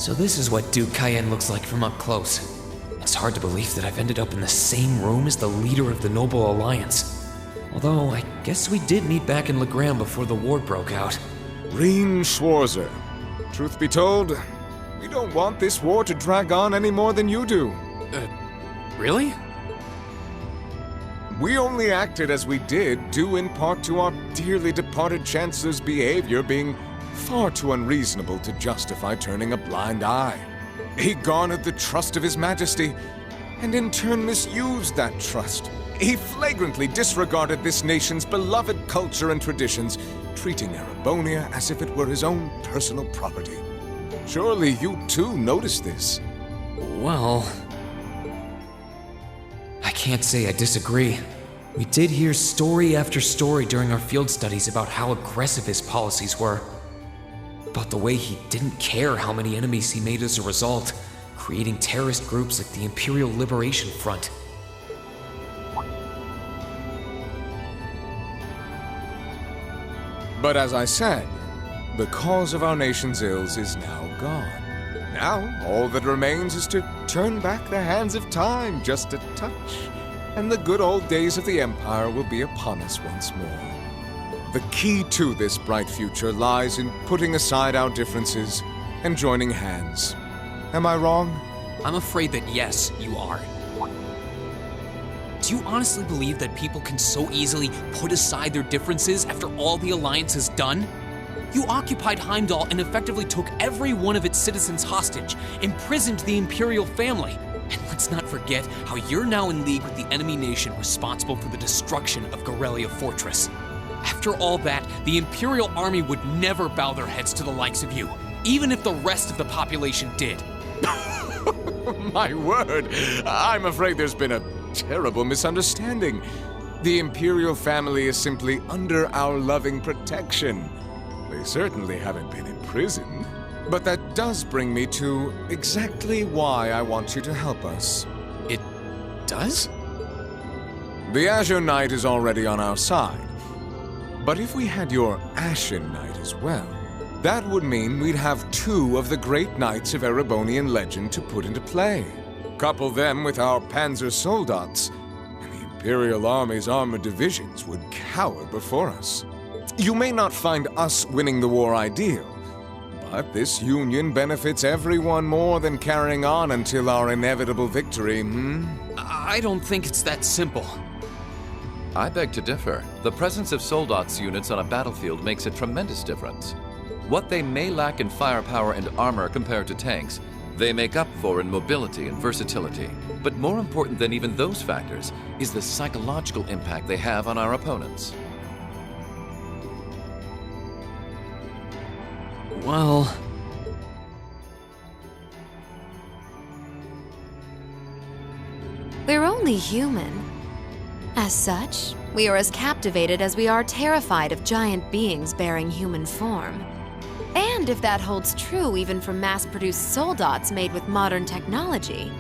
So this is what Duke Cayenne looks like from up close. It's hard to believe that I've ended up in the same room as the leader of the Noble Alliance. Although, I guess we did meet back in Legram before the war broke out. Reen Schwarzer. Truth be told, we don't want this war to drag on any more than you do. Really? We only acted as we did due in part to our dearly departed Chancellor's behavior being far too unreasonable to justify turning a blind eye. He garnered the trust of His Majesty, and in turn misused that trust. He flagrantly disregarded this nation's beloved culture and traditions, treating Erebonia as if it were his own personal property. Surely you too noticed this. Well, I can't say I disagree. We did hear story after story during our field studies about how aggressive his policies were. About the way he didn't care how many enemies he made as a result, creating terrorist groups like the Imperial Liberation Front. But as I said, the cause of our nation's ills is now gone. Now, all that remains is to turn back the hands of time just a touch, and the good old days of the Empire will be upon us once more. The key to this bright future lies in putting aside our differences and joining hands. Am I wrong? I'm afraid that yes, you are. Do you honestly believe that people can so easily put aside their differences after all the Alliance has done? You occupied Heimdall and effectively took every one of its citizens hostage, imprisoned the Imperial family. And let's not forget how you're now in league with the enemy nation responsible for the destruction of Gorelia Fortress. After all that, the Imperial army would never bow their heads to the likes of you, even if the rest of the population did. My word, I'm afraid there's been a terrible misunderstanding. The Imperial family is simply under our loving protection. They certainly haven't been imprisoned. But that does bring me to exactly why I want you to help us. It does? The Azure Knight is already on our side. But if we had your Ashen Knight as well, that would mean we'd have two of the great knights of Erebonian legend to put into play. Couple them with our Panzer Soldats, and the Imperial Army's armored divisions would cower before us. You may not find us winning the war ideal, but this union benefits everyone more than carrying on until our inevitable victory, I don't think it's that simple. I beg to differ. The presence of Soldats units on a battlefield makes a tremendous difference. What they may lack in firepower and armor compared to tanks, they make up for in mobility and versatility. But more important than even those factors is the psychological impact they have on our opponents. Well... We're only human. As such, we are as captivated as we are terrified of giant beings bearing human form. And if that holds true even for mass-produced soldats made with modern technology,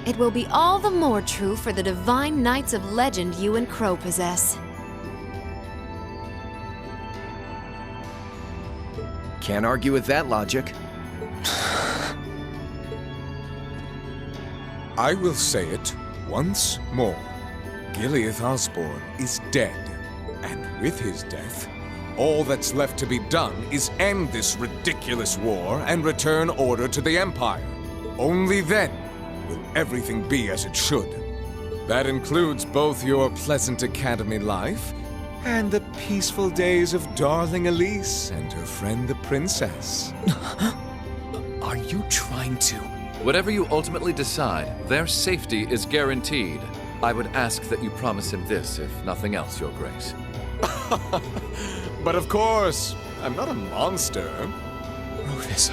it will be all the more true for the divine knights of legend you and Crow possess. Can't argue with that logic. I will say it once more. Gileath Osborne is dead, and with his death, all that's left to be done is end this ridiculous war and return order to the Empire. Only then will everything be as it should. That includes both your pleasant academy life and the peaceful days of darling Elise and her friend the princess. Are you trying to... Whatever you ultimately decide, their safety is guaranteed. I would ask that you promise him this, if nothing else, Your Grace. But of course, I'm not a monster. Rufus.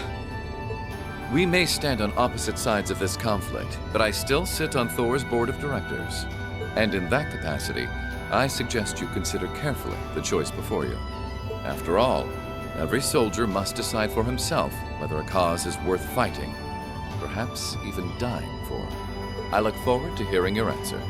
We may stand on opposite sides of this conflict, but I still sit on Thor's board of directors. And in that capacity, I suggest you consider carefully the choice before you. After all, every soldier must decide for himself whether a cause is worth fighting, perhaps even dying for. I look forward to hearing your answer.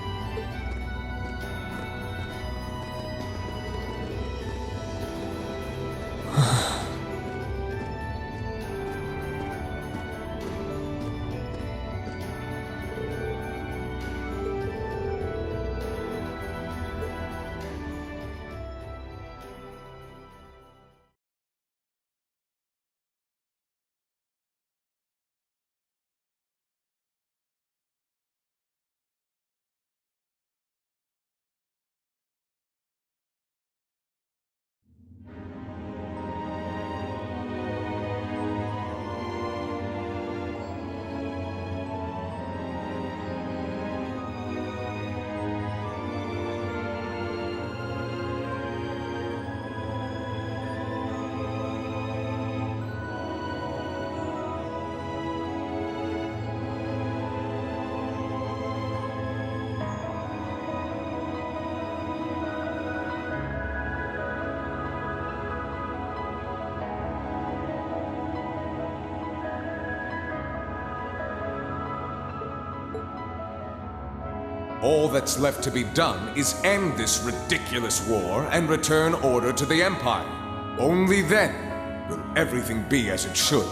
All that's left to be done is end this ridiculous war and return order to the Empire. Only then will everything be as it should.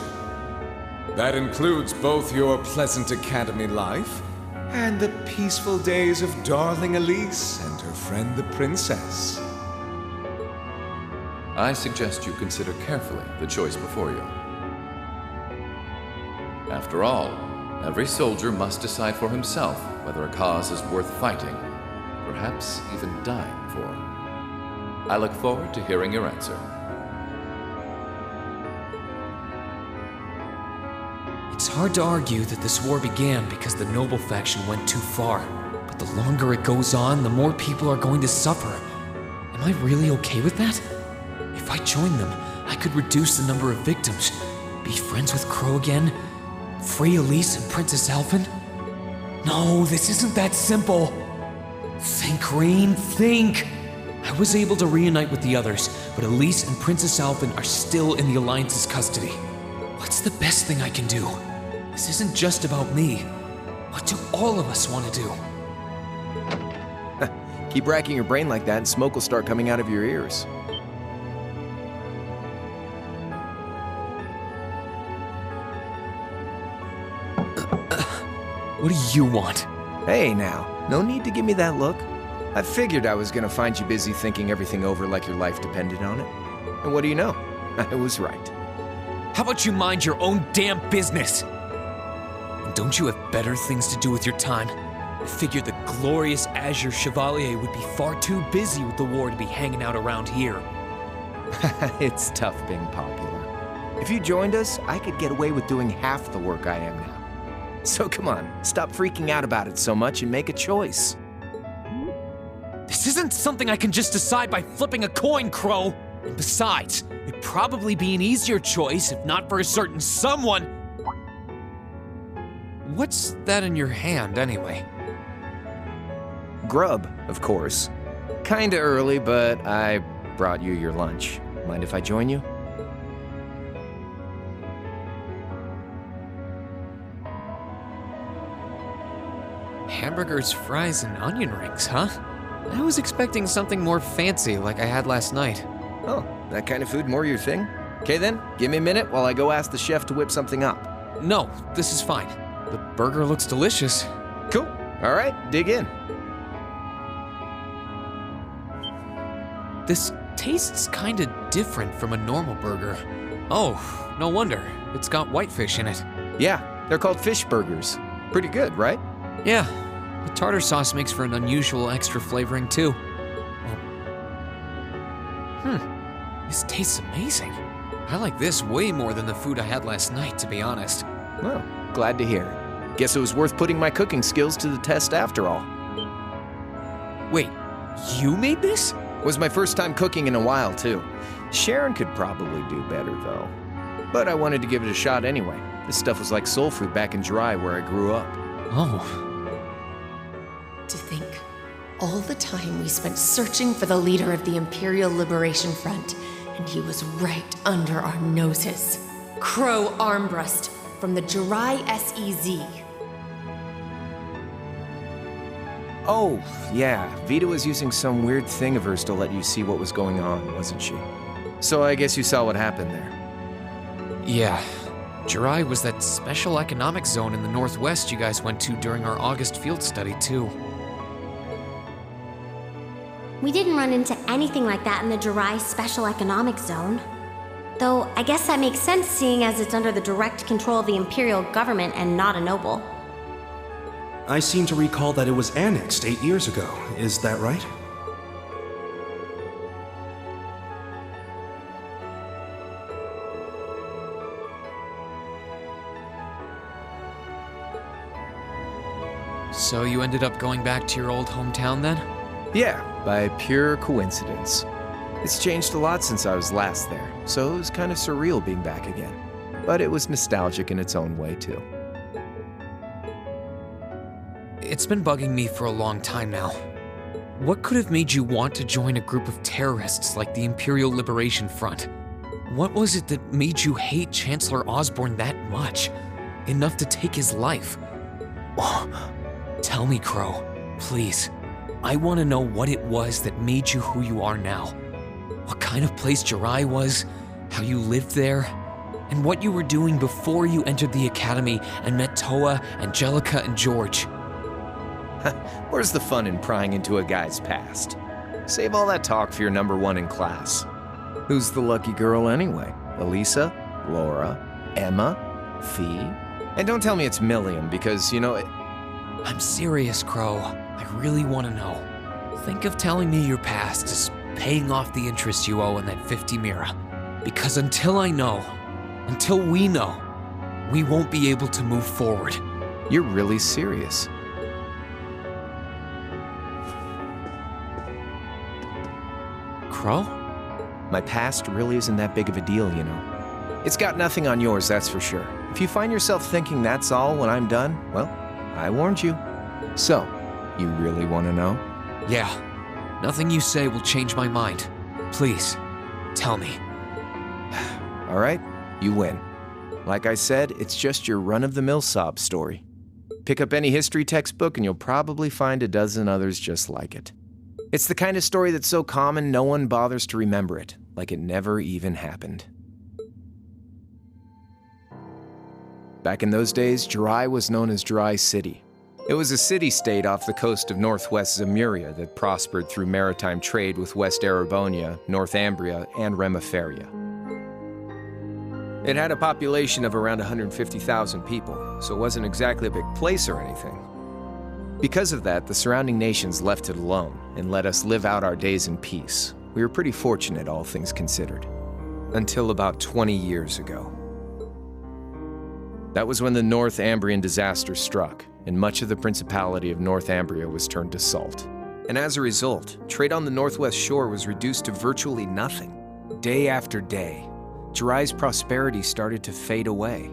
That includes both your pleasant academy life and the peaceful days of darling Elise and her friend the princess. I suggest you consider carefully the choice before you. After all, every soldier must decide for himself whether a cause is worth fighting, perhaps even dying for. I look forward to hearing your answer. It's hard to argue that this war began because the noble faction went too far. But the longer it goes on, the more people are going to suffer. Am I really okay with that? If I join them, I could reduce the number of victims, be friends with Crow again, free Elise and Princess Elfin. No, this isn't that simple. Think, Rain, think. I was able to reunite with the others, but Elise and Princess Elfin are still in the Alliance's custody. What's the best thing I can do? This isn't just about me. What do all of us want to do? Keep racking your brain like that and smoke will start coming out of your ears. What do you want? Hey now, no need to give me that look. I figured I was gonna find you busy thinking everything over like your life depended on it. And what do you know? I was right. How about you mind your own damn business? And don't you have better things to do with your time? I figured the glorious Azure Chevalier would be far too busy with the war to be hanging out around here. It's tough being popular. If you joined us, I could get away with doing half the work I am now. So come on, stop freaking out about it so much and make a choice. This isn't something I can just decide by flipping a coin, Crow. And besides, it'd probably be an easier choice if not for a certain someone. What's that in your hand, anyway? Grub, of course. Kinda early, but I brought you your lunch. Mind if I join you? Hamburgers, fries, and onion rings, huh? I was expecting something more fancy like I had last night. Oh, that kind of food more your thing? Okay then, give me a minute while I go ask the chef to whip something up. No, this is fine. The burger looks delicious. Cool. All right, dig in. This tastes kinda different from a normal burger. Oh, no wonder. It's got whitefish in it. Yeah, they're called fish burgers. Pretty good, right? Yeah, the tartar sauce makes for an unusual extra flavoring too. This tastes amazing. I like this way more than the food I had last night, to be honest. Well, glad to hear it. Guess it was worth putting my cooking skills to the test after all. Wait, you made this? Was my first time cooking in a while, too. Sharon could probably do better, though. But I wanted to give it a shot anyway. This stuff was like soul food back in Dry, where I grew up. Oh. To think, all the time we spent searching for the leader of the Imperial Liberation Front, and he was right under our noses. Crow Armbrust from the Jirai SEZ. Oh, yeah. Vita was using some weird thing of hers to let you see what was going on, wasn't she? So I guess you saw what happened there. Yeah. Jirai was that special economic zone in the Northwest you guys went to during our August field study, too. We didn't run into anything like that in the Jirai Special Economic Zone. Though, I guess that makes sense seeing as it's under the direct control of the Imperial government and not a noble. I seem to recall that it was annexed 8 years ago. Is that right? So you ended up going back to your old hometown then? Yeah, by pure coincidence. It's changed a lot since I was last there, so it was kind of surreal being back again. But it was nostalgic in its own way, too. It's been bugging me for a long time now. What could have made you want to join a group of terrorists like the Imperial Liberation Front? What was it that made you hate Chancellor Osborne that much? Enough to take his life? Tell me, Crow. Please, I want to know what it was that made you who you are now. What kind of place Jirai was, how you lived there, and what you were doing before you entered the academy and met Toa, Angelica, and George. Where's the fun in prying into a guy's past? Save all that talk for your number one in class. Who's the lucky girl anyway? Elisa? Laura? Emma? Fee? And don't tell me it's Milliam, because, I'm serious, Crow. I really want to know. Think of telling me your past as paying off the interest you owe in that 50 Mira. Because until we know, we won't be able to move forward. You're really serious. Crow? My past really isn't that big of a deal, It's got nothing on yours, that's for sure. If you find yourself thinking that's all when I'm done, well, I warned you. So, you really want to know? Yeah. Nothing you say will change my mind. Please, tell me. All right, you win. Like I said, it's just your run-of-the-mill sob story. Pick up any history textbook and you'll probably find a dozen others just like it. It's the kind of story that's so common no one bothers to remember it, like it never even happened. Back in those days, Jirai was known as Jirai City. It was a city-state off the coast of northwest Zemuria that prospered through maritime trade with West Erebonia, Northumbria, and Remiferia. It had a population of around 150,000 people, so it wasn't exactly a big place or anything. Because of that, the surrounding nations left it alone and let us live out our days in peace. We were pretty fortunate, all things considered. Until about 20 years ago. That was when the Northumbrian disaster struck, and much of the Principality of Northumbria was turned to salt. And as a result, trade on the northwest shore was reduced to virtually nothing. Day after day, Jirai's prosperity started to fade away.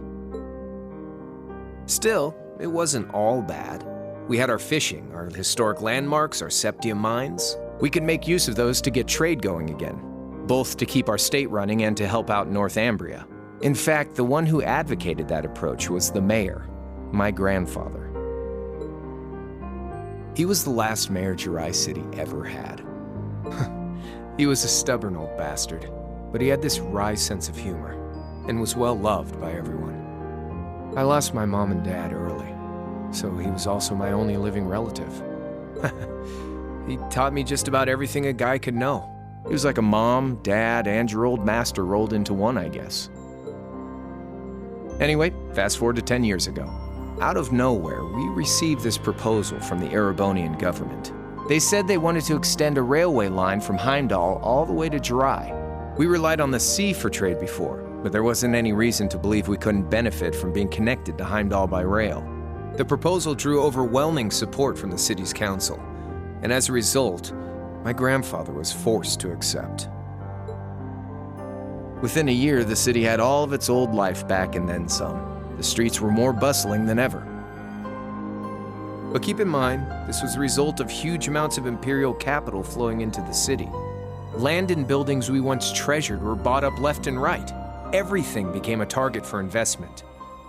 Still, it wasn't all bad. We had our fishing, our historic landmarks, our septium mines. We could make use of those to get trade going again, both to keep our state running and to help out Northumbria. In fact, the one who advocated that approach was the mayor, my grandfather. He was the last mayor Jirai City ever had. He was a stubborn old bastard, but he had this wry sense of humor and was well loved by everyone. I lost my mom and dad early, so he was also my only living relative. He taught me just about everything a guy could know. He was like a mom, dad, and your old master rolled into one, I guess. Anyway, fast forward to 10 years ago. Out of nowhere, we received this proposal from the Erebonian government. They said they wanted to extend a railway line from Heimdall all the way to Jirai. We relied on the sea for trade before, but there wasn't any reason to believe we couldn't benefit from being connected to Heimdall by rail. The proposal drew overwhelming support from the city's council, and as a result, my grandfather was forced to accept. Within a year, the city had all of its old life back and then some. The streets were more bustling than ever. But keep in mind, this was the result of huge amounts of imperial capital flowing into the city. Land and buildings we once treasured were bought up left and right. Everything became a target for investment.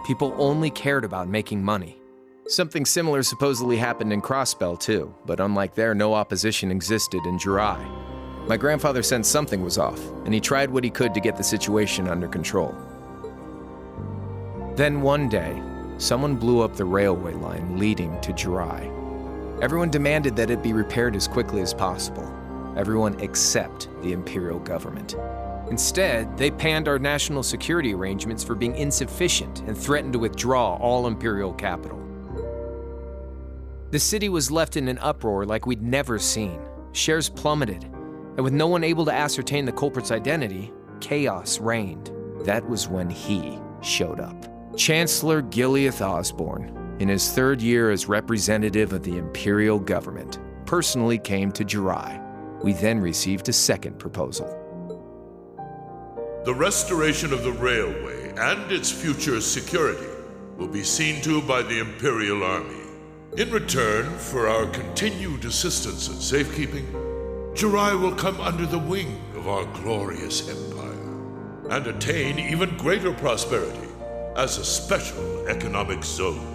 People only cared about making money. Something similar supposedly happened in Crossbell too, but unlike there, no opposition existed in Jirai. My grandfather sensed something was off, and he tried what he could to get the situation under control. Then one day, someone blew up the railway line leading to Jirai. Everyone demanded that it be repaired as quickly as possible. Everyone except the imperial government. Instead, they panned our national security arrangements for being insufficient and threatened to withdraw all imperial capital. The city was left in an uproar like we'd never seen. Shares plummeted, and with no one able to ascertain the culprit's identity, chaos reigned. That was when he showed up. Chancellor Gileath Osborne, in his third year as representative of the imperial government, personally came to Jirai. We then received a second proposal. The restoration of the railway and its future security will be seen to by the Imperial Army. In return for our continued assistance and safekeeping, Jirai will come under the wing of our glorious empire and attain even greater prosperity as a special economic zone.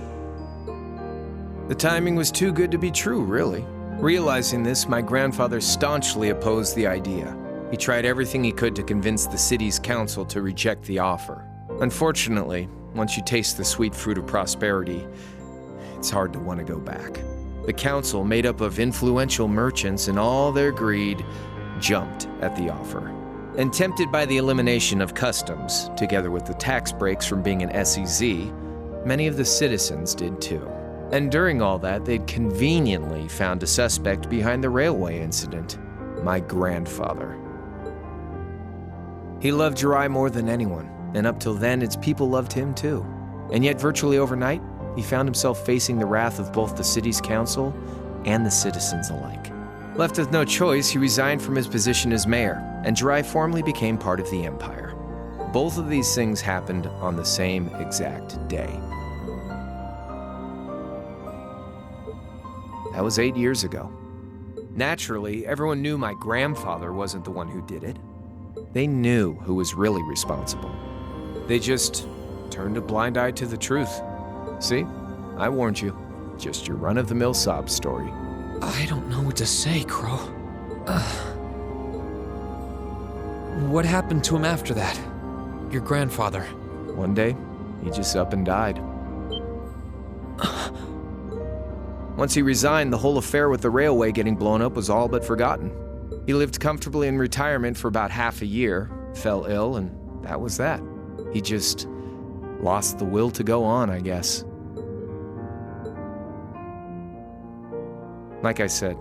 The timing was too good to be true, really. Realizing this, my grandfather staunchly opposed the idea. He tried everything he could to convince the city's council to reject the offer. Unfortunately, once you taste the sweet fruit of prosperity, it's hard to want to go back. The council, made up of influential merchants, in all their greed, jumped at the offer. And tempted by the elimination of customs, together with the tax breaks from being an SEZ, many of the citizens did too. And during all that, they'd conveniently found a suspect behind the railway incident, my grandfather. He loved Jirai more than anyone, and up till then, its people loved him too. And yet, virtually overnight, he found himself facing the wrath of both the city's council and the citizens alike. Left with no choice, he resigned from his position as mayor, and Jirai formally became part of the empire. Both of these things happened on the same exact day. That was 8 years ago. Naturally, everyone knew my grandfather wasn't the one who did it. They knew who was really responsible. They just turned a blind eye to the truth. See? I warned you. Just your run-of-the-mill sob story. I don't know what to say, Crow. What happened to him after that? Your grandfather. One day, he just up and died. Once he resigned, the whole affair with the railway getting blown up was all but forgotten. He lived comfortably in retirement for about half a year, fell ill, and that was that. He just lost the will to go on, I guess. Like I said,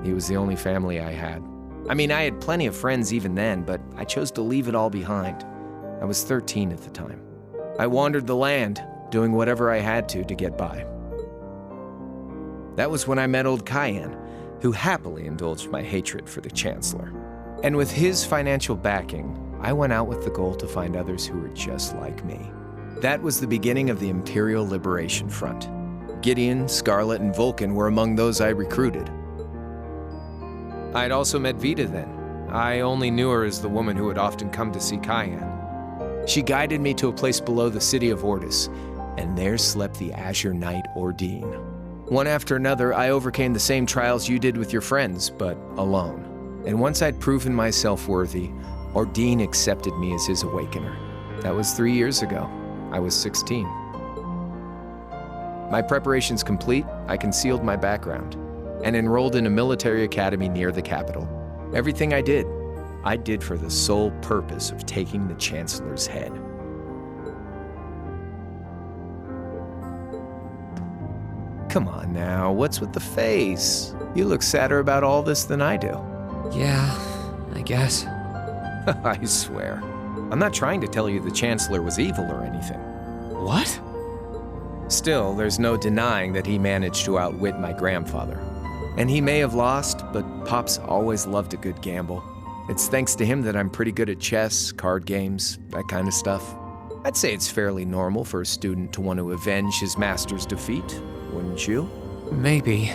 he was the only family I had. I mean, I had plenty of friends even then, but I chose to leave it all behind. I was 13 at the time. I wandered the land, doing whatever I had to get by. That was when I met old Cayenne, who happily indulged my hatred for the Chancellor. And with his financial backing, I went out with the goal to find others who were just like me. That was the beginning of the Imperial Liberation Front. Gideon, Scarlet, and Vulcan were among those I recruited. I had also met Vita then. I only knew her as the woman who had often come to see Cayenne. She guided me to a place below the city of Ortis, and there slept the Azure Knight Ordine. One after another, I overcame the same trials you did with your friends, but alone. And once I'd proven myself worthy, Ordine accepted me as his awakener. That was 3 years ago. I was 16. My preparations complete, I concealed my background and enrolled in a military academy near the capital. Everything I did for the sole purpose of taking the Chancellor's head. Come on now, what's with the face? You look sadder about all this than I do. Yeah, I guess. I swear. I'm not trying to tell you the Chancellor was evil or anything. What? Still, there's no denying that he managed to outwit my grandfather. And he may have lost, but Pop's always loved a good gamble. It's thanks to him that I'm pretty good at chess, card games, that kind of stuff. I'd say it's fairly normal for a student to want to avenge his master's defeat, wouldn't you? Maybe.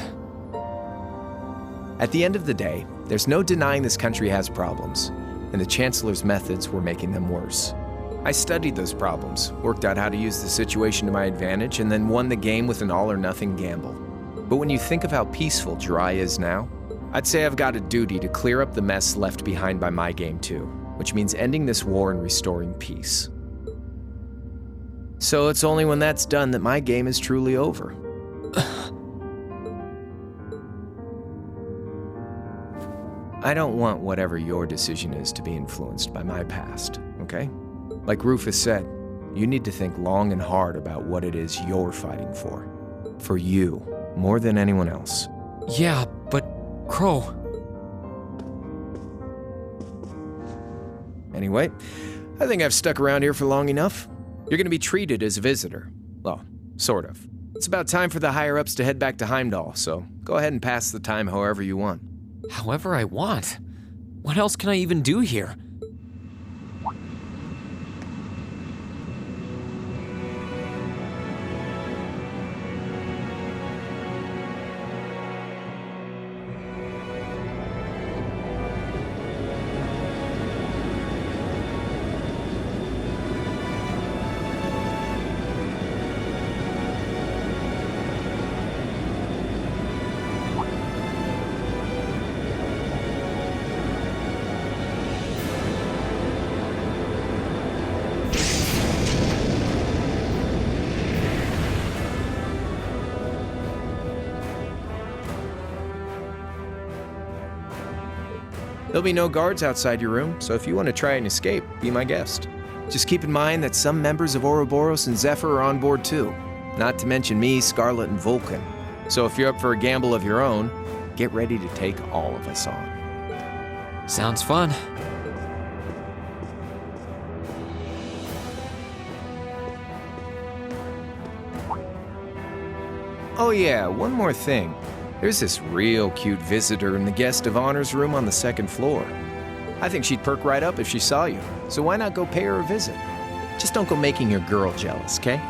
At the end of the day, there's no denying this country has problems, and the Chancellor's methods were making them worse. I studied those problems, worked out how to use the situation to my advantage, and then won the game with an all-or-nothing gamble. But when you think of how peaceful Jirai is now, I'd say I've got a duty to clear up the mess left behind by my game too, which means ending this war and restoring peace. So it's only when that's done that my game is truly over. I don't want whatever your decision is to be influenced by my past, okay? Like Rufus said, you need to think long and hard about what it is you're fighting for. For you, more than anyone else. Yeah, but Crow. Anyway, I think I've stuck around here for long enough. You're going to be treated as a visitor. Well, sort of. It's about time for the higher-ups to head back to Heimdall, so go ahead and pass the time however you want. However I want? What else can I even do here? There'll be no guards outside your room, so if you want to try and escape, be my guest. Just keep in mind that some members of Ouroboros and Zephyr are on board too. Not to mention me, Scarlet, and Vulcan. So if you're up for a gamble of your own, get ready to take all of us on. Sounds fun. Oh yeah, one more thing. There's this real cute visitor in the guest of honor's room on the second floor. I think she'd perk right up if she saw you, so why not go pay her a visit? Just don't go making your girl jealous, okay?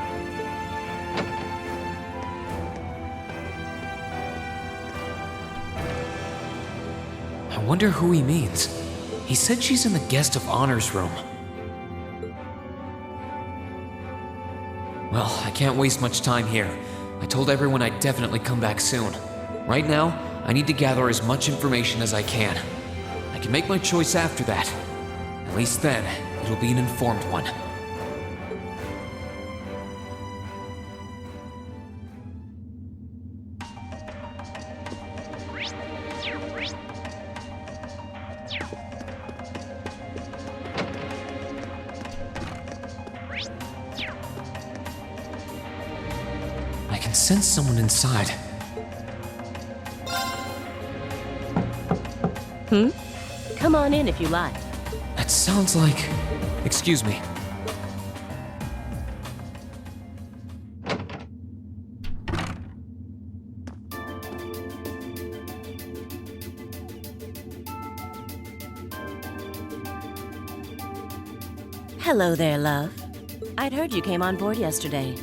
I wonder who he means. He said she's in the guest of honor's room. Well, I can't waste much time here. I told everyone I'd definitely come back soon. Right now, I need to gather as much information as I can. I can make my choice after that. At least then, it'll be an informed one. I can sense someone inside. Come on in if you like. That sounds like... Excuse me. Hello there, love. I'd heard you came on board yesterday,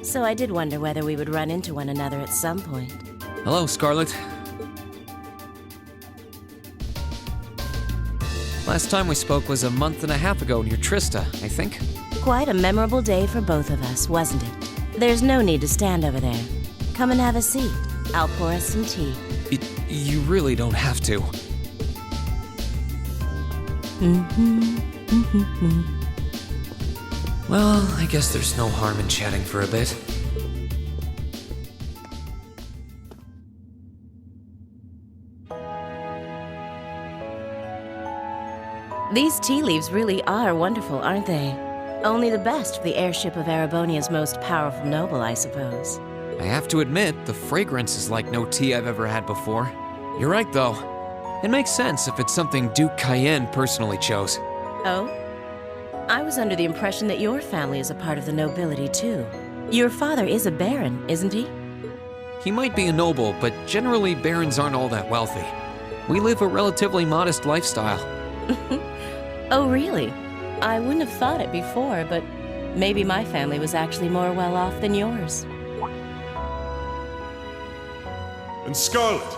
so I did wonder whether we would run into one another at some point. Hello, Scarlet. Last time we spoke was a month and a half ago near Trista, I think. Quite a memorable day for both of us, wasn't it? There's no need to stand over there. Come and have a seat. I'll pour us some tea. You really don't have to. Well, I guess there's no harm in chatting for a bit. These tea leaves really are wonderful, aren't they? Only the best for the airship of Erebonia's most powerful noble, I suppose. I have to admit, the fragrance is like no tea I've ever had before. You're right, though. It makes sense if it's something Duke Cayenne personally chose. Oh? I was under the impression that your family is a part of the nobility, too. Your father is a baron, isn't he? He might be a noble, but generally barons aren't all that wealthy. We live a relatively modest lifestyle. Oh, really? I wouldn't have thought it before, but maybe my family was actually more well-off than yours. And Scarlet,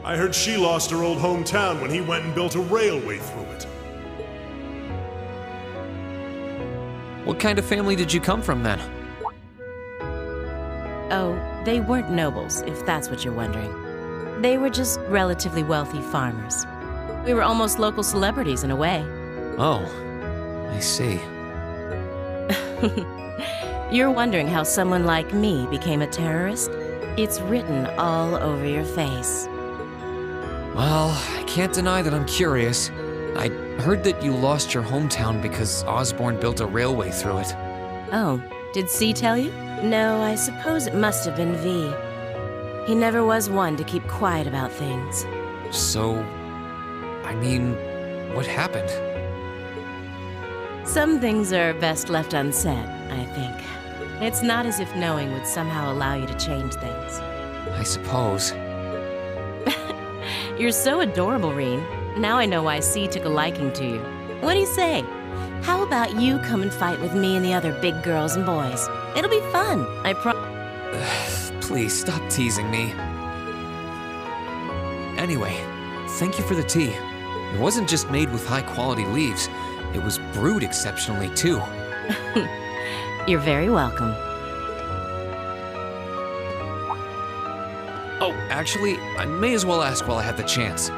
I heard she lost her old hometown when he went and built a railway through it. What kind of family did you come from, then? Oh, they weren't nobles, if that's what you're wondering. They were just relatively wealthy farmers. We were almost local celebrities in a way. Oh, I see. You're wondering how someone like me became a terrorist? It's written all over your face. Well, I can't deny that I'm curious. I heard that you lost your hometown because Osborne built a railway through it. Oh, did C tell you? No, I suppose it must have been V. He never was one to keep quiet about things. So, I mean, what happened? Some things are best left unsaid, I think. It's not as if knowing would somehow allow you to change things. I suppose. You're so adorable, Reen. Now I know why C took a liking to you. What do you say? How about you come and fight with me and the other big girls and boys? It'll be fun, I Please, stop teasing me. Anyway, thank you for the tea. It wasn't just made with high-quality leaves. It was brewed exceptionally, too. You're very welcome. Oh, actually, I may as well ask while I have the chance.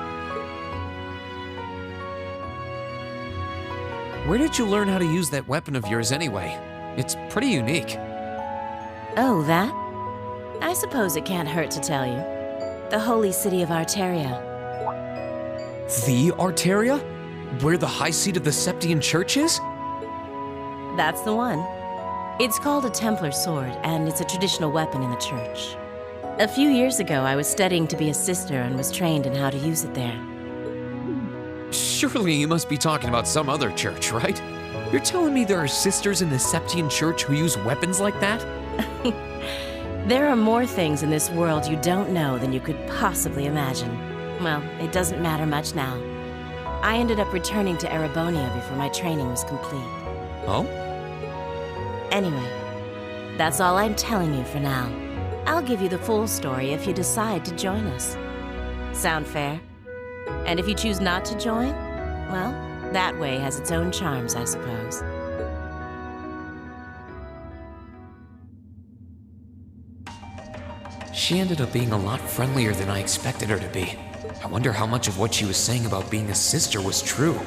Where did you learn how to use that weapon of yours anyway? It's pretty unique. Oh, that? I suppose it can't hurt to tell you. The holy city of Arteria. The Arteria? Where the high seat of the Septian Church is? That's the one. It's called a Templar sword, and it's a traditional weapon in the church. A few years ago, I was studying to be a sister and was trained in how to use it there. Surely you must be talking about some other church, right? You're telling me there are sisters in the Septian Church who use weapons like that? There are more things in this world you don't know than you could possibly imagine. Well, it doesn't matter much now. I ended up returning to Erebonia before my training was complete. Oh? Anyway, that's all I'm telling you for now. I'll give you the full story if you decide to join us. Sound fair? And if you choose not to join, well, that way has its own charms, I suppose. She ended up being a lot friendlier than I expected her to be. I wonder how much of what she was saying about being a sister was true.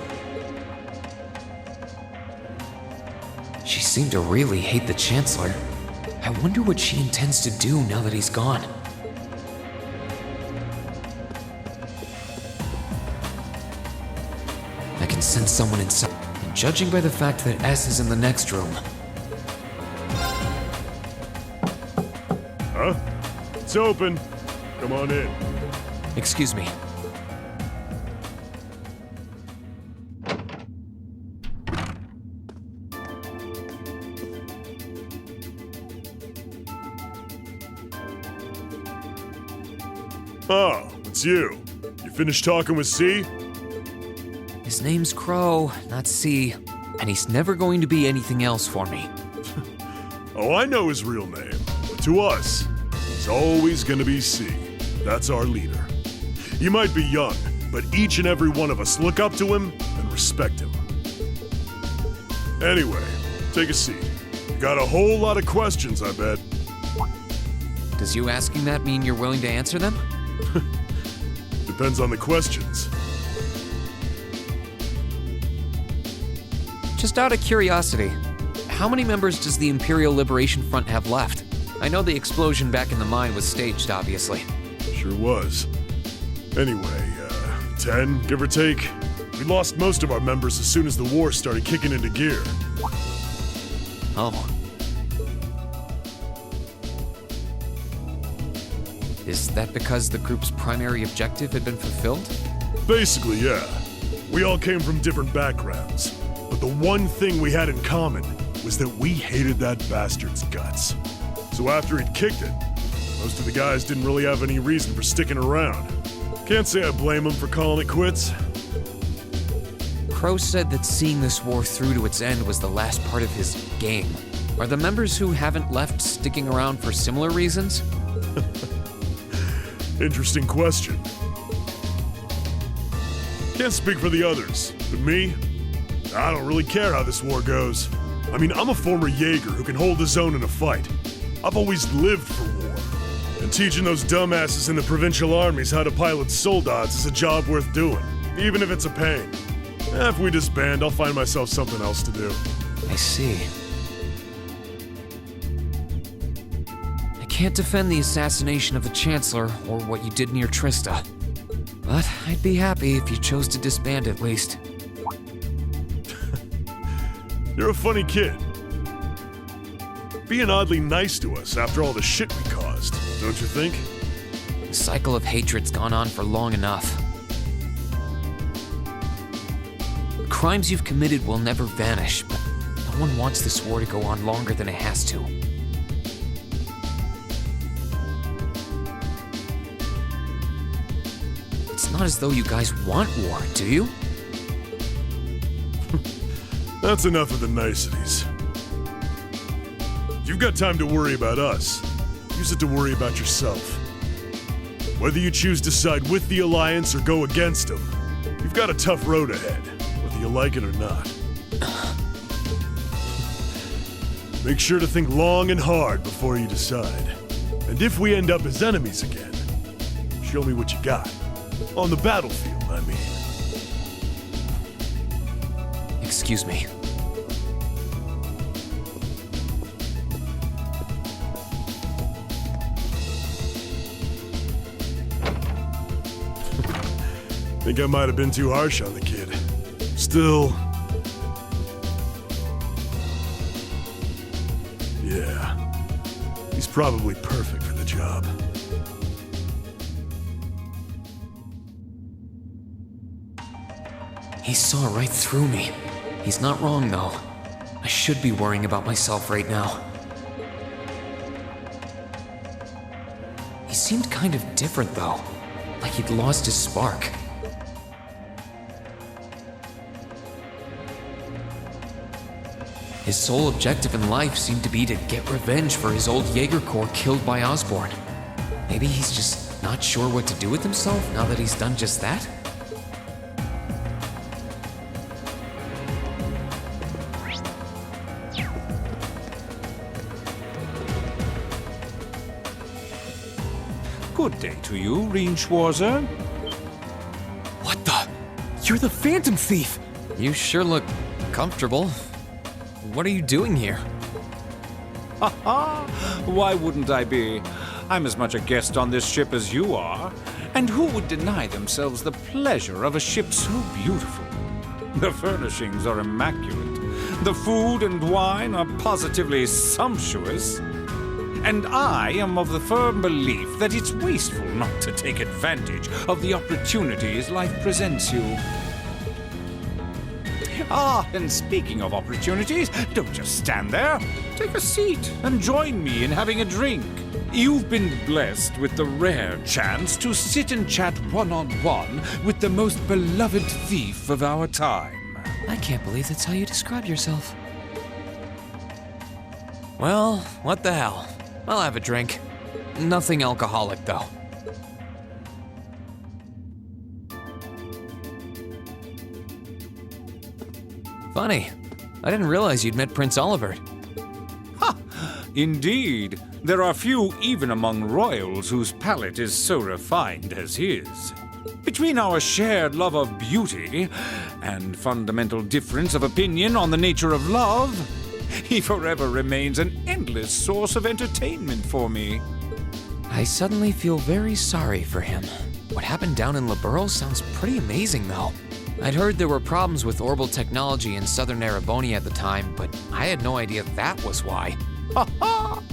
She seemed to really hate the Chancellor. I wonder what she intends to do now that he's gone. I can sense someone inside, and judging by the fact that S is in the next room. Huh? It's open. Come on in. Excuse me. Oh, it's you. You finished talking with C? His name's Crow, not C, and he's never going to be anything else for me. Oh, I know his real name. But to us, he's always gonna be C. That's our leader. He might be young, but each and every one of us look up to him and respect him. Anyway, take a seat. You got a whole lot of questions, I bet. Does you asking that mean you're willing to answer them? Depends on the questions. Just out of curiosity, how many members does the Imperial Liberation Front have left? I know the explosion back in the mine was staged, obviously. Sure was. Anyway, 10, give or take. We lost most of our members as soon as the war started kicking into gear. Oh. Is that because the group's primary objective had been fulfilled? Basically, yeah. We all came from different backgrounds, but the one thing we had in common was that we hated that bastard's guts. So after he'd kicked it, most of the guys didn't really have any reason for sticking around. Can't say I blame him for calling it quits. Crow said that seeing this war through to its end was the last part of his game. Are the members who haven't left sticking around for similar reasons? Interesting question. Can't speak for the others, but me, I don't really care how this war goes. I mean, I'm a former Jaeger who can hold his own in a fight. I've always lived for war. And teaching those dumbasses in the provincial armies how to pilot soldats is a job worth doing, even if it's a pain. If we disband, I'll find myself something else to do. I see. I can't defend the assassination of the Chancellor or what you did near Trista. But I'd be happy if you chose to disband at least. You're a funny kid. Being oddly nice to us after all the shit we caused, don't you think? The cycle of hatred's gone on for long enough. The crimes you've committed will never vanish, but no one wants this war to go on longer than it has to. It's not as though you guys want war, do you? That's enough of the niceties. You've got time to worry about us. Use it to worry about yourself. Whether you choose to side with the Alliance or go against them, you've got a tough road ahead, whether you like it or not. Make sure to think long and hard before you decide. And if we end up as enemies again, show me what you got. On the battlefield, I mean. Excuse me. Think I might have been too harsh on the kid. Still... yeah. He's probably perfect for the job. He saw right through me. He's not wrong, though. I should be worrying about myself right now. He seemed kind of different, though. Like he'd lost his spark. His sole objective in life seemed to be to get revenge for his old Jaeger Corps killed by Osborn. Maybe he's just not sure what to do with himself now that he's done just that? Good day to you, Reinschwarzer. What the? You're the Phantom Thief! You sure look comfortable. What are you doing here? Ha ha! Why wouldn't I be? I'm as much a guest on this ship as you are. And who would deny themselves the pleasure of a ship so beautiful? The furnishings are immaculate. The food and wine are positively sumptuous. And I am of the firm belief that it's wasteful not to take advantage of the opportunities life presents you. Ah, and speaking of opportunities, don't just stand there. Take a seat and join me in having a drink. You've been blessed with the rare chance to sit and chat one-on-one with the most beloved thief of our time. I can't believe that's how you describe yourself. Well, what the hell? I'll have a drink. Nothing alcoholic, though. Funny. I didn't realize you'd met Prince Olivert. Ha! Indeed. There are few even among royals whose palate is so refined as his. Between our shared love of beauty and fundamental difference of opinion on the nature of love, he forever remains an endless source of entertainment for me. I suddenly feel very sorry for him. What happened down in Liberl sounds pretty amazing, though. I'd heard there were problems with orbital technology in southern Erebonia at the time, but I had no idea that was why. Ha ha!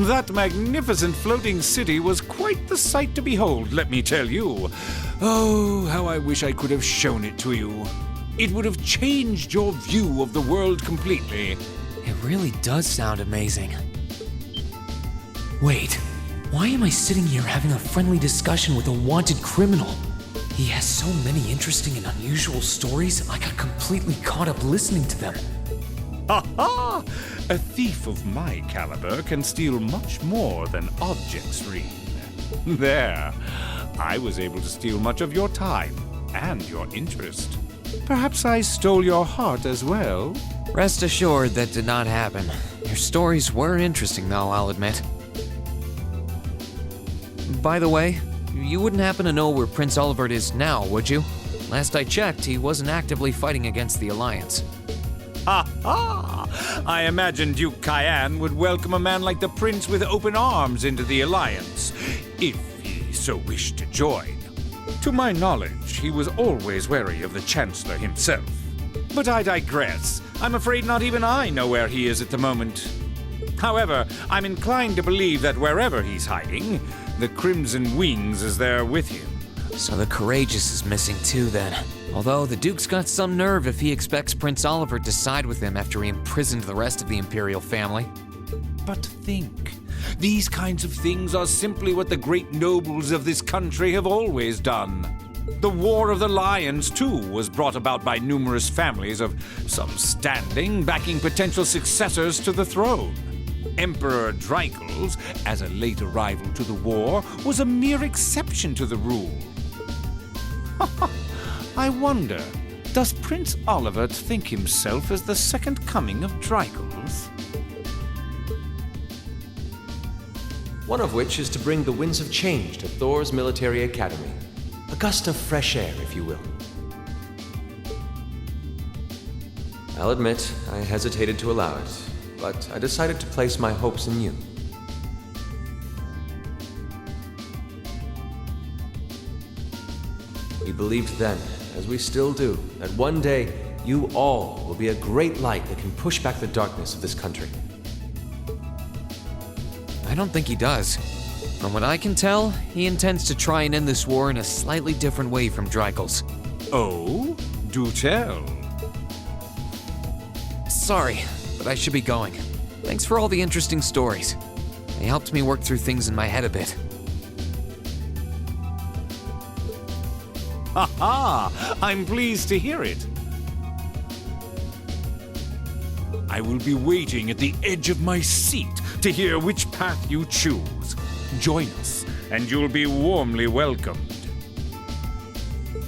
That magnificent floating city was quite the sight to behold, let me tell you. Oh, how I wish I could have shown it to you. It would have changed your view of the world completely. It really does sound amazing. Wait, why am I sitting here having a friendly discussion with a wanted criminal? He has so many interesting and unusual stories, I got completely caught up listening to them. Ha ha! A thief of my caliber can steal much more than objects, Reen. There, I was able to steal much of your time and your interest. Perhaps I stole your heart as well? Rest assured that did not happen. Your stories were interesting, though, I'll admit. By the way, you wouldn't happen to know where Prince Olivert is now, would you? Last I checked, he wasn't actively fighting against the Alliance. Ha ha! I imagined Duke Cayenne would welcome a man like the Prince with open arms into the Alliance, if he so wished to join. To my knowledge, he was always wary of the Chancellor himself. But I digress. I'm afraid not even I know where he is at the moment. However, I'm inclined to believe that wherever he's hiding, the Crimson Wings is there with him. So the Courageous is missing too, then. Although the Duke's got some nerve if he expects Prince Olivert to side with him after he imprisoned the rest of the Imperial family. But think, these kinds of things are simply what the great nobles of this country have always done. The War of the Lions, too, was brought about by numerous families of some standing backing potential successors to the throne. Emperor Dreichel's, as a late arrival to the war, was a mere exception to the rule. I wonder, does Prince Olivert think himself as the second coming of Dreichel's? One of which is to bring the winds of change to Thor's military academy. A gust of fresh air, if you will. I'll admit, I hesitated to allow it, but I decided to place my hopes in you. We believed then, as we still do, that one day you all will be a great light that can push back the darkness of this country. I don't think he does. From what I can tell, he intends to try and end this war in a slightly different way from Drygel's. Oh? Do tell. Sorry, but I should be going. Thanks for all the interesting stories. They helped me work through things in my head a bit. Ha ha! I'm pleased to hear it. I will be waiting at the edge of my seat to hear which path you choose. Join us, and you'll be warmly welcomed.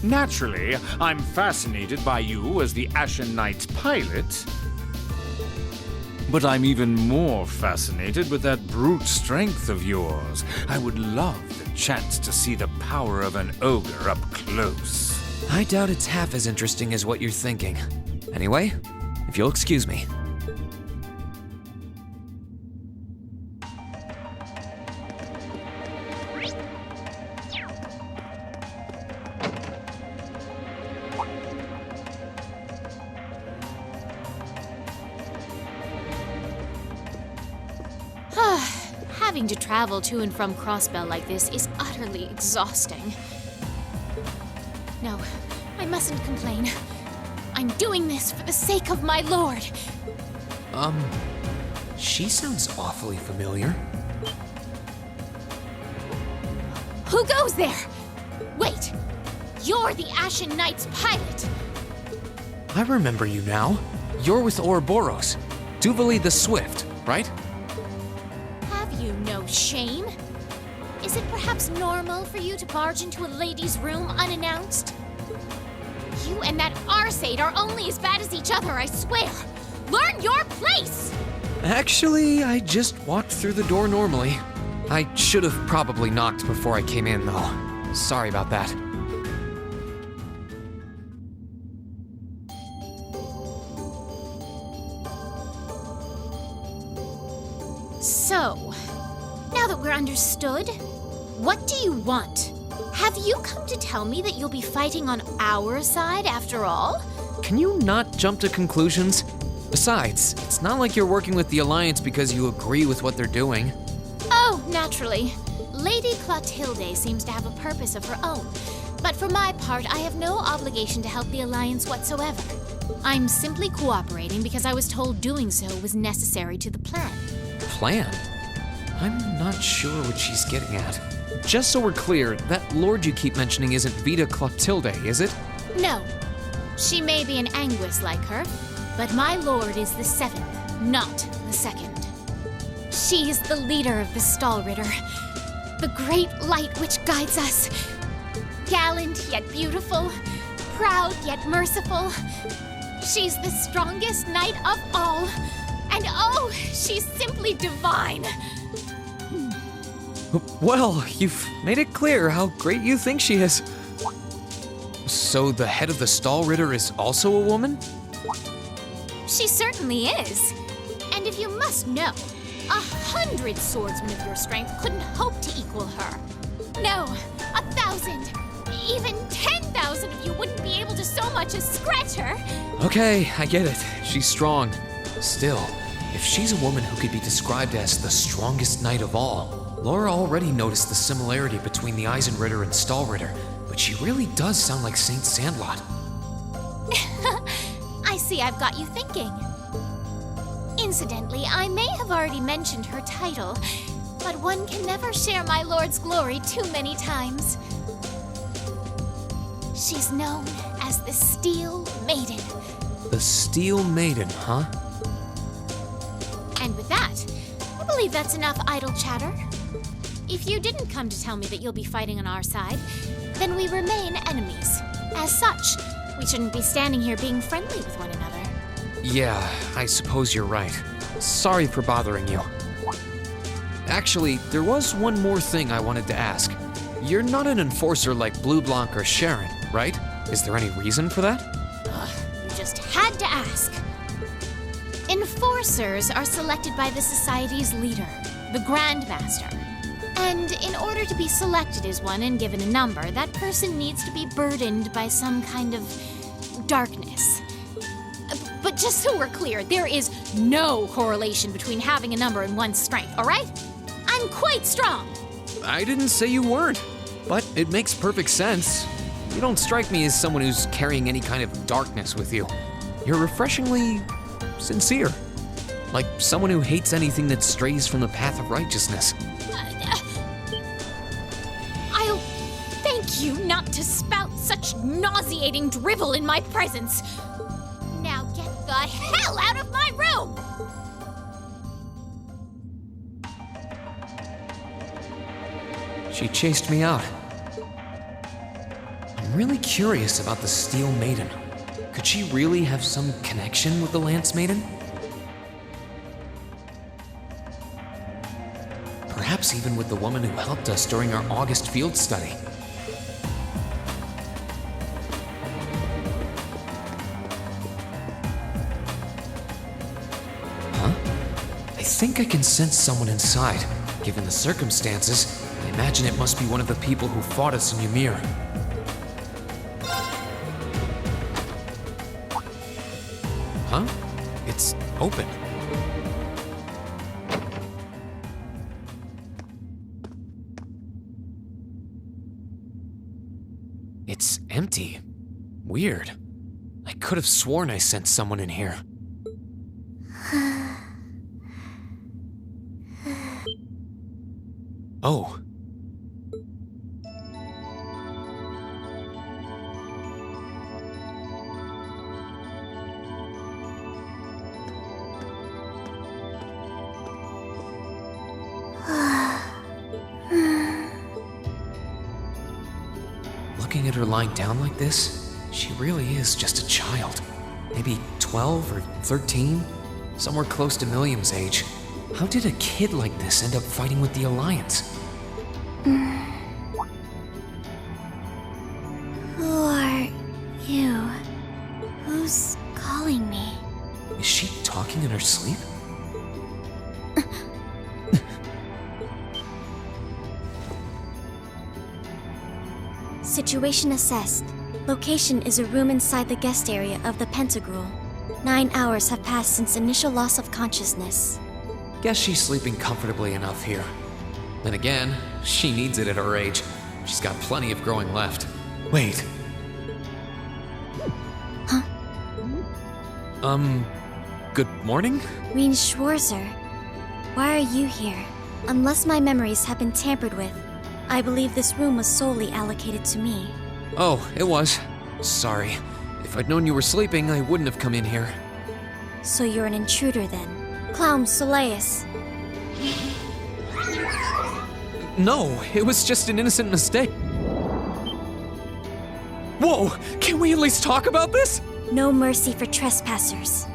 Naturally, I'm fascinated by you as the Ashen Knight's pilot. But I'm even more fascinated with that brute strength of yours. I would love the chance to see the power of an ogre up close. I doubt it's half as interesting as what you're thinking. Anyway, if you'll excuse me. Having to travel to and from Crossbell like this is utterly exhausting. No, I mustn't complain. I'm doing this for the sake of my lord. She sounds awfully familiar. Who goes there? Wait, you're the Ashen Knight's pilot. I remember you now. You're with Ouroboros. Duvali the Swift, right? No shame? Is it perhaps normal for you to barge into a lady's room unannounced? You and that Arsane are only as bad as each other, I swear! Learn your place! Actually, I just walked through the door normally. I should have probably knocked before I came in, though. Sorry about that. So, now that we're understood, what do you want? Have you come to tell me that you'll be fighting on our side after all? Can you not jump to conclusions? Besides, it's not like you're working with the Alliance because you agree with what they're doing. Oh, naturally. Lady Clotilde seems to have a purpose of her own. But for my part, I have no obligation to help the Alliance whatsoever. I'm simply cooperating because I was told doing so was necessary to the plan. Plan? I'm not sure what she's getting at. Just so we're clear, that lord you keep mentioning isn't Vita Clotilde, is it? No. She may be an Anguis like her, but my lord is the seventh, not the second. She is the leader of the Stallritter, the great light which guides us. Gallant yet beautiful, proud yet merciful. She's the strongest knight of all, and oh, she's simply divine. Well, you've made it clear how great you think she is. So the head of the Stallritter is also a woman? She certainly is. And if you must know, 100 swordsmen of your strength couldn't hope to equal her. No, 1,000, even 10,000 of you wouldn't be able to so much as scratch her. Okay, I get it. She's strong. Still, if she's a woman who could be described as the strongest knight of all, Laura already noticed the similarity between the Eisenritter and Stallritter, but she really does sound like Saint Sandlot. I see I've got you thinking. Incidentally, I may have already mentioned her title, but one can never share my lord's glory too many times. She's known as the Steel Maiden. The Steel Maiden, huh? And with that, I believe that's enough idle chatter. If you didn't come to tell me that you'll be fighting on our side, then we remain enemies. As such, we shouldn't be standing here being friendly with one another. Yeah, I suppose you're right. Sorry for bothering you. Actually, there was one more thing I wanted to ask. You're not an enforcer like Blue Blanc or Sharon, right? Is there any reason for that? You just had to ask. Enforcers are selected by the Society's leader, the Grandmaster. And in order to be selected as one and given a number, that person needs to be burdened by some kind of darkness. But just so we're clear, there is no correlation between having a number and one's strength, all right? I'm quite strong. I didn't say you weren't, but it makes perfect sense. You don't strike me as someone who's carrying any kind of darkness with you. You're refreshingly sincere. Like someone who hates anything that strays from the path of righteousness. I'll thank you not to spout such nauseating drivel in my presence. Now get the hell out of my room! She chased me out. I'm really curious about the Steel Maiden. Could she really have some connection with the Lance Maiden? Perhaps even with the woman who helped us during our August field study. Huh? I think I can sense someone inside. Given the circumstances, I imagine it must be one of the people who fought us in Ymir. Huh? It's open. It's empty. Weird. I could have sworn I sensed someone in here. Oh. Looking at her lying down like this, she really is just a child. Maybe 12 or 13, somewhere close to Milliam's age. How did a kid like this end up fighting with the Alliance? Who are you? Who's calling me? Is she talking in her sleep? Situation assessed. Location is a room inside the guest area of the Pentagrule. 9 hours have passed since initial loss of consciousness. Guess she's sleeping comfortably enough here. Then again, she needs it at her age. She's got plenty of growing left. Wait. Huh? Good morning? Reen Schwarzer, why are you here? Unless my memories have been tampered with, I believe this room was solely allocated to me. Oh, it was. Sorry. If I'd known you were sleeping, I wouldn't have come in here. So you're an intruder then? Clown Soleus. No, it was just an innocent mistake. Whoa, can we at least talk about this? No mercy for trespassers.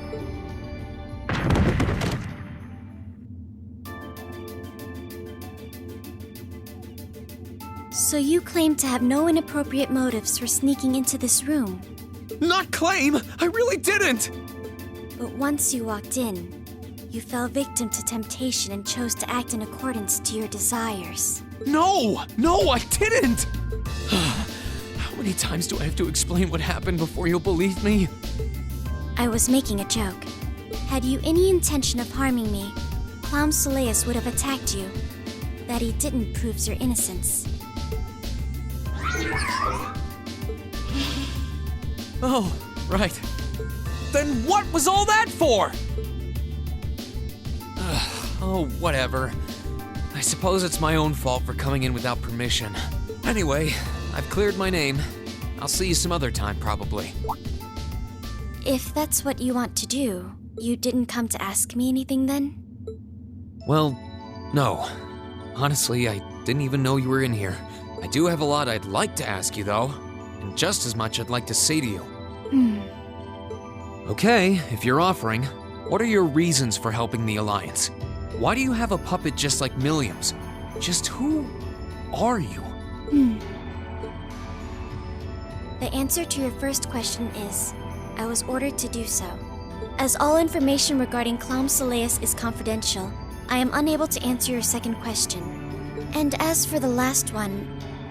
So you claim to have no inappropriate motives for sneaking into this room. Not claim! I really didn't! But once you walked in, you fell victim to temptation and chose to act in accordance to your desires. No! No, I didn't! How many times do I have to explain what happened before you'll believe me? I was making a joke. Had you any intention of harming me, Clown Soleus would have attacked you. That he didn't proves your innocence. Oh, right. Then what was all that for? Oh, whatever. I suppose it's my own fault for coming in without permission. Anyway, I've cleared my name. I'll see you some other time, probably. If that's what you want to do, you didn't come to ask me anything then? Well, no. Honestly, I didn't even know you were in here. I do have a lot I'd like to ask you, though. And just as much I'd like to say to you. Okay, if you're offering, what are your reasons for helping the Alliance? Why do you have a puppet just like Milliam's? Just who are you? The answer to your first question is, I was ordered to do so. As all information regarding Clown Soleus is confidential, I am unable to answer your second question. And as for the last one,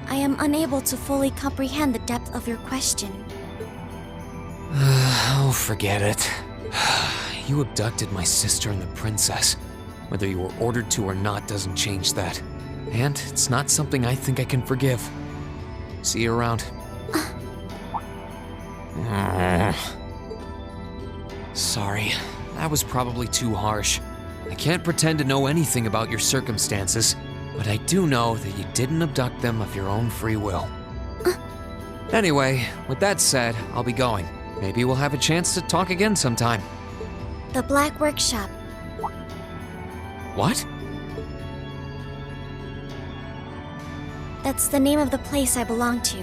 I am unable to fully comprehend the depth of your question. Oh, forget it. You abducted my sister and the princess. Whether you were ordered to or not doesn't change that. And it's not something I think I can forgive. See you around. Sorry, that was probably too harsh. I can't pretend to know anything about your circumstances, but I do know that you didn't abduct them of your own free will. Anyway, with that said, I'll be going. Maybe we'll have a chance to talk again sometime. The Black Workshop. What? That's the name of the place I belong to.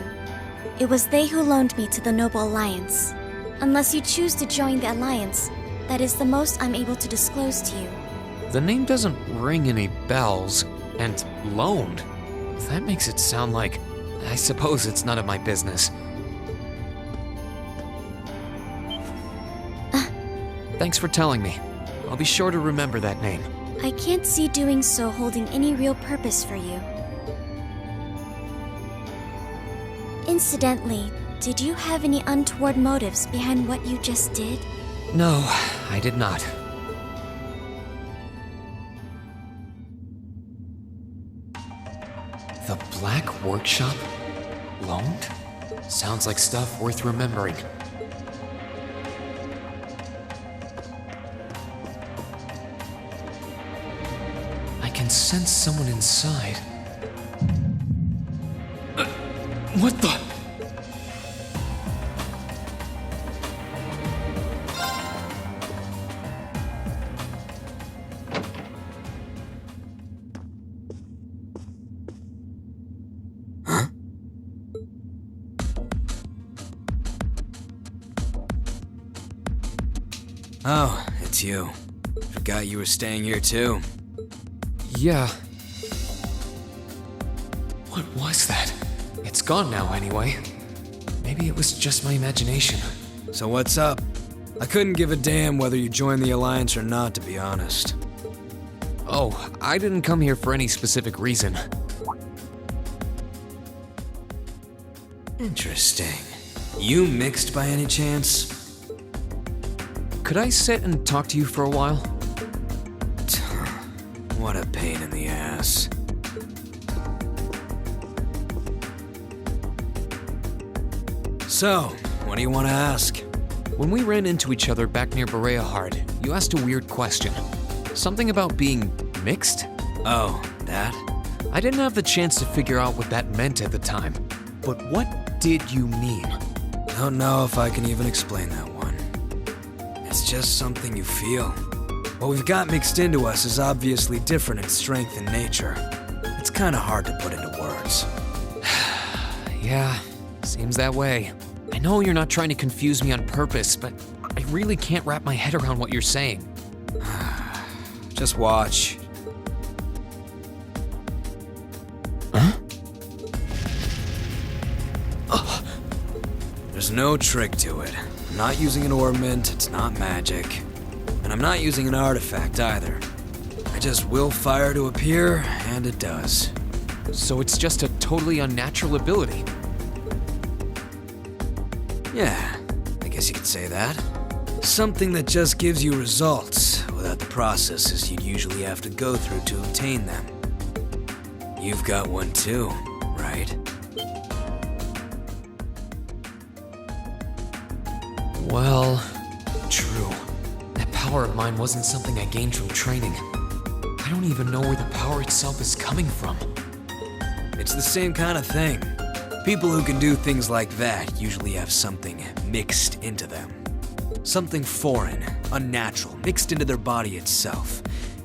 It was they who loaned me to the Noble Alliance. Unless you choose to join the Alliance, that is the most I'm able to disclose to you. The name doesn't ring any bells, and loaned. That makes it sound like, I suppose it's none of my business. Thanks for telling me. I'll be sure to remember that name. I can't see doing so holding any real purpose for you. Incidentally, did you have any untoward motives behind what you just did? No, I did not. The Black Workshop? Loaned? Sounds like stuff worth remembering. I can sense someone inside. What the? Oh, it's you. Forgot you were staying here too. Yeah. What was that? It's gone now anyway. Maybe it was just my imagination. So what's up? I couldn't give a damn whether you joined the Alliance or not, to be honest. Oh, I didn't come here for any specific reason. Interesting. You mixed by any chance? Could I sit and talk to you for a while? What a pain in the ass. So, what do you want to ask? When we ran into each other back near Bereahard, you asked a weird question. Something about being mixed? Oh, that? I didn't have the chance to figure out what that meant at the time. But what did you mean? Don't know if I can even explain that one. It's just something you feel. What we've got mixed into us is obviously different in strength and nature. It's kind of hard to put into words. Yeah, seems that way. I know you're not trying to confuse me on purpose, but I really can't wrap my head around what you're saying. Just watch. Huh? There's no trick to it. I'm not using an ornament, it's not magic. And I'm not using an artifact either. I just will fire to appear, and it does. So it's just a totally unnatural ability? Yeah, I guess you could say that. Something that just gives you results, without the processes you'd usually have to go through to obtain them. You've got one too, right? Well, true. That power of mine wasn't something I gained from training. I don't even know where the power itself is coming from. It's the same kind of thing. People who can do things like that usually have something mixed into them. Something foreign, unnatural, mixed into their body itself.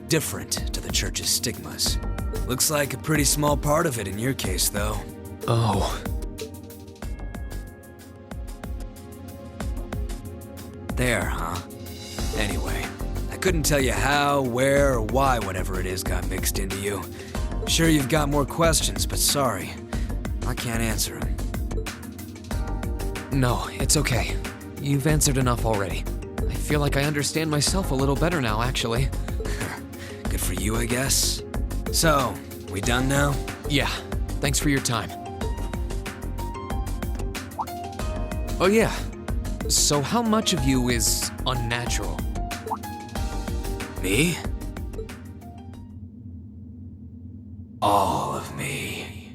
Different to the church's stigmas. Looks like a pretty small part of it in your case, though. Oh. There, huh? Anyway, I couldn't tell you how, where, or why whatever it is got mixed into you. Sure you've got more questions, but sorry. I can't answer them. No, it's okay. You've answered enough already. I feel like I understand myself a little better now, actually. Good for you, I guess. So, We done now? Yeah, thanks for your time. Oh yeah, so how much of you is unnatural? Me? All of me.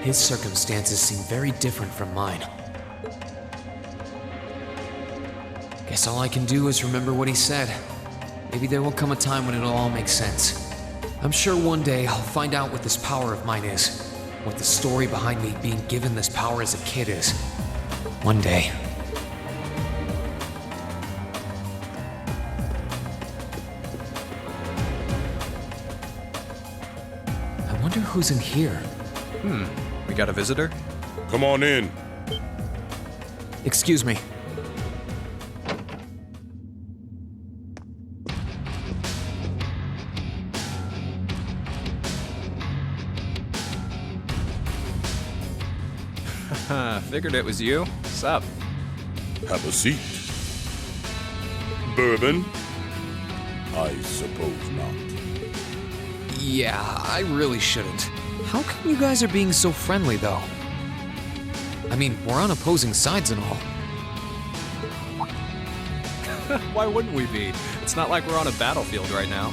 His circumstances seem very different from mine. Guess all I can do is remember what he said. Maybe there will come a time when it'll all make sense. I'm sure one day I'll find out what this power of mine is. What the story behind me being given this power as a kid is. One day. I wonder who's in here. We got a visitor? Come on in. Excuse me. Figured it was you. Sup? Have a seat. Bourbon? I suppose not. Yeah, I really shouldn't. How come you guys are being so friendly, though? I mean, we're on opposing sides and all. Why wouldn't we be? It's not like we're on a battlefield right now.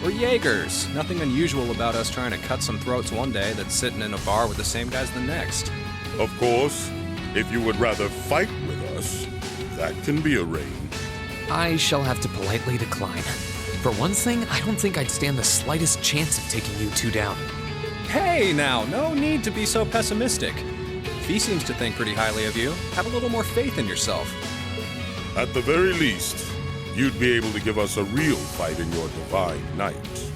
We're Jaegers. Nothing unusual about us trying to cut some throats one day that's sitting in a bar with the same guys the next. Of course, if you would rather fight with us, that can be arranged. I shall have to politely decline. For one thing, I don't think I'd stand the slightest chance of taking you two down. Hey now, no need to be so pessimistic. He seems to think pretty highly of you. Have a little more faith in yourself. At the very least, you'd be able to give us a real fight in your divine night.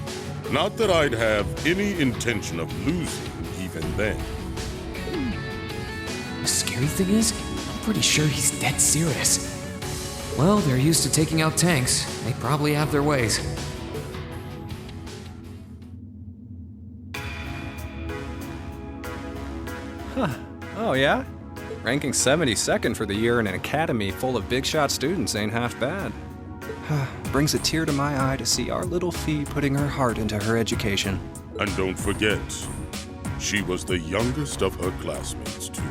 Not that I'd have any intention of losing even then. The scary thing is, I'm pretty sure he's dead serious. Well, they're used to taking out tanks. They probably have their ways. Huh. Oh yeah? Ranking 72nd for the year in an academy full of big shot students ain't half bad. Brings a tear to my eye to see our little Fee putting her heart into her education. And don't forget, she was the youngest of her classmates, too.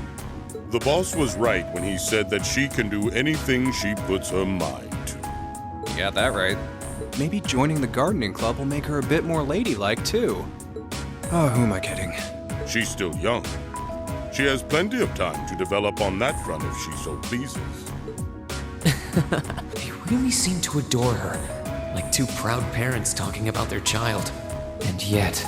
The boss was right when he said that she can do anything she puts her mind to. You got that right. Maybe joining the gardening club will make her a bit more ladylike, too. Oh, who am I kidding? She's still young. She has plenty of time to develop on that front if she so pleases. They really seem to adore her, like two proud parents talking about their child. And yet...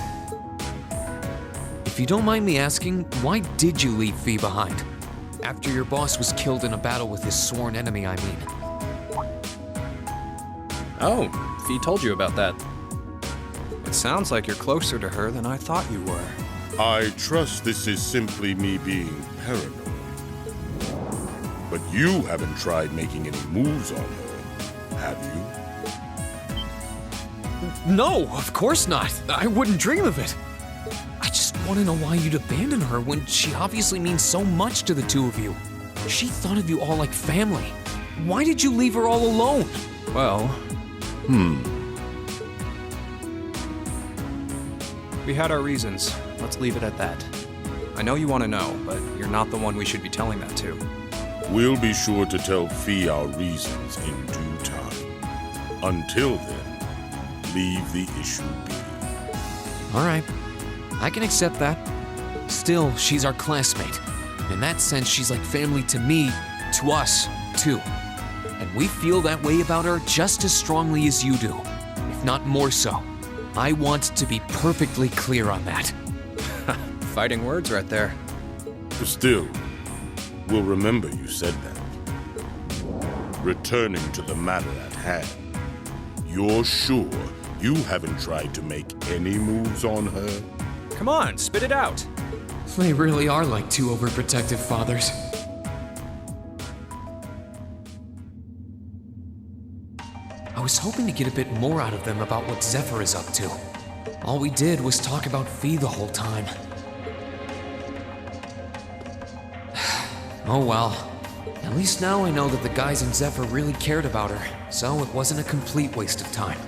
If you don't mind me asking, why did you leave Fee behind? After your boss was killed in a battle with his sworn enemy, I mean. Oh, Fee told you about that. It sounds like you're closer to her than I thought you were. I trust this is simply me being paranoid. But you haven't tried making any moves on her, have you? No, of course not. I wouldn't dream of it. I just want to know why you'd abandon her when she obviously means so much to the two of you. She thought of you all like family. Why did you leave her all alone? Well, we had our reasons. Let's leave it at that. I know you want to know, but you're not the one we should be telling that to. We'll be sure to tell Fee our reasons in due time. Until then, leave the issue be. All right. I can accept that. Still, she's our classmate. In that sense, she's like family to me, to us, too. And we feel that way about her just as strongly as you do, if not more so. I want to be perfectly clear on that. Fighting words right there. Still, we'll remember you said that. Returning to the matter at hand, you're sure you haven't tried to make any moves on her? Come on, spit it out. They really are like two overprotective fathers. I was hoping to get a bit more out of them about what Zephyr is up to. All we did was talk about Fee the whole time. Oh well. At least now I know that the guys in Zephyr really cared about her, so it wasn't a complete waste of time.